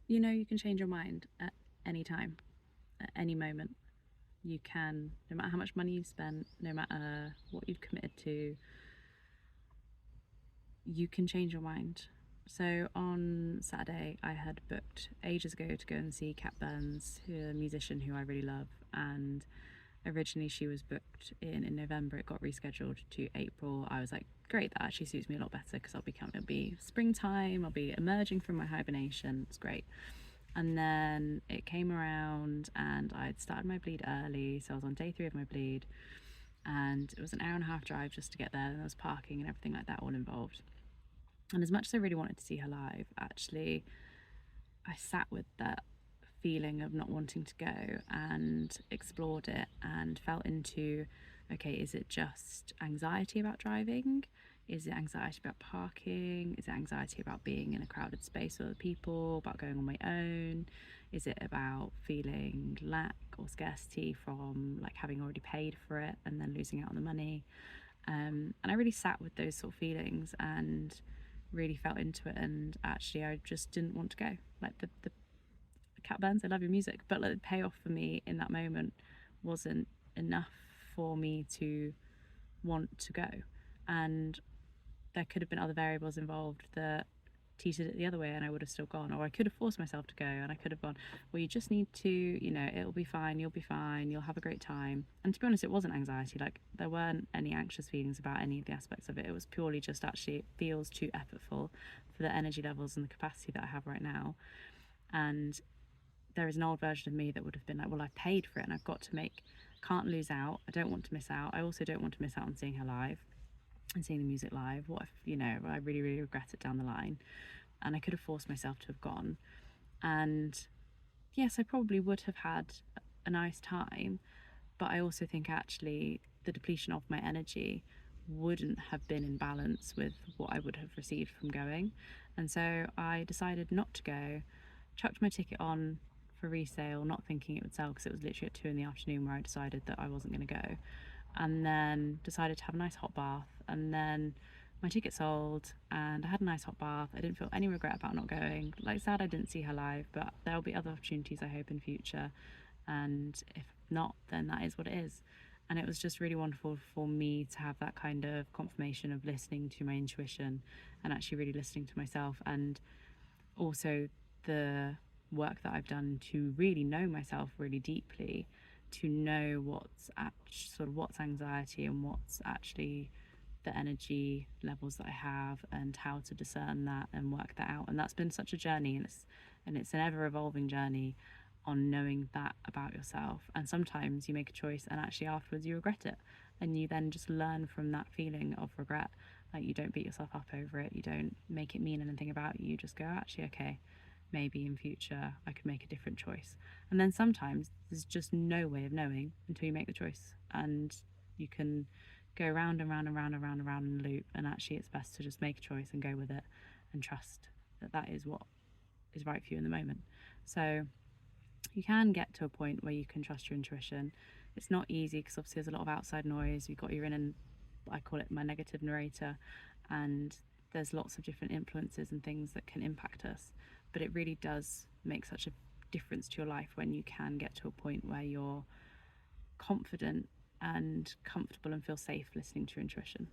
You know, you can change your mind at any time, at any moment. You can, no matter how much money you've spent, no matter what you've committed to, you can change your mind. So on Saturday, I had booked ages ago to go and see Kat Burns, a musician who I really love, and originally she was booked in November. It got rescheduled to April. I was like, great, that actually suits me a lot better because it'll be springtime, I'll be emerging from my hibernation. It's great. And then it came around and I'd started my bleed early, so I was on day 3 of my bleed, and it was an hour and a half drive just to get there, and there was parking and everything like that all involved. And as much as I really wanted to see her live, actually, I sat with that feeling of not wanting to go and explored it and felt into, okay, is it just anxiety about driving? Is it anxiety about parking? Is it anxiety about being in a crowded space with other people, about going on my own? Is it about feeling lack or scarcity from like having already paid for it and then losing out on the money? And I really sat with those sort of feelings and really felt into it, and actually I just didn't want to go. Like the Cat Burns, I love your music, but like the payoff for me in that moment wasn't enough for me to want to go. And there could have been other variables involved that teetered it the other way and I would have still gone, or I could have forced myself to go and I could have gone, well, you just need to, you know, it'll be fine, you'll be fine, you'll have a great time. And to be honest, it wasn't anxiety. Like there weren't any anxious feelings about any of the aspects of it. It was purely just actually it feels too effortful for the energy levels and the capacity that I have right now. And there is an old version of me that would have been like, well, I've paid for it and I've got to make, can't lose out, I don't want to miss out, I also don't want to miss out on seeing her live and seeing the music live. What if, you know, I really, really regret it down the line? And I could have forced myself to have gone. And yes, I probably would have had a nice time, but I also think actually the depletion of my energy wouldn't have been in balance with what I would have received from going. And so I decided not to go, chucked my ticket on for resale, not thinking it would sell because it was literally at 2 in the afternoon where I decided that I wasn't going to go, and then decided to have a nice hot bath, and then my ticket sold and I had a nice hot bath. I didn't feel any regret about not going. Like sad I didn't see her live, but there'll be other opportunities I hope in future, and if not, then that is what it is. And it was just really wonderful for me to have that kind of confirmation of listening to my intuition and actually really listening to myself, and also the work that I've done to really know myself really deeply, to know what's anxiety and what's actually the energy levels that I have, and how to discern that and work that out. And that's been such a journey, and it's an ever evolving journey on knowing that about yourself. And sometimes you make a choice and actually afterwards you regret it, and you then just learn from that feeling of regret. Like you don't beat yourself up over it, you don't make it mean anything about you, you just go, actually, okay, maybe in future I could make a different choice. And then sometimes there's just no way of knowing until you make the choice, and you can go round and round and round and round and round in a loop, and actually it's best to just make a choice and go with it and trust that that is what is right for you in the moment. So you can get to a point where you can trust your intuition. It's not easy because obviously there's a lot of outside noise. You've got your inner, I call it my negative narrator, and there's lots of different influences and things that can impact us. But it really does make such a difference to your life when you can get to a point where you're confident and comfortable and feel safe listening to your intuition.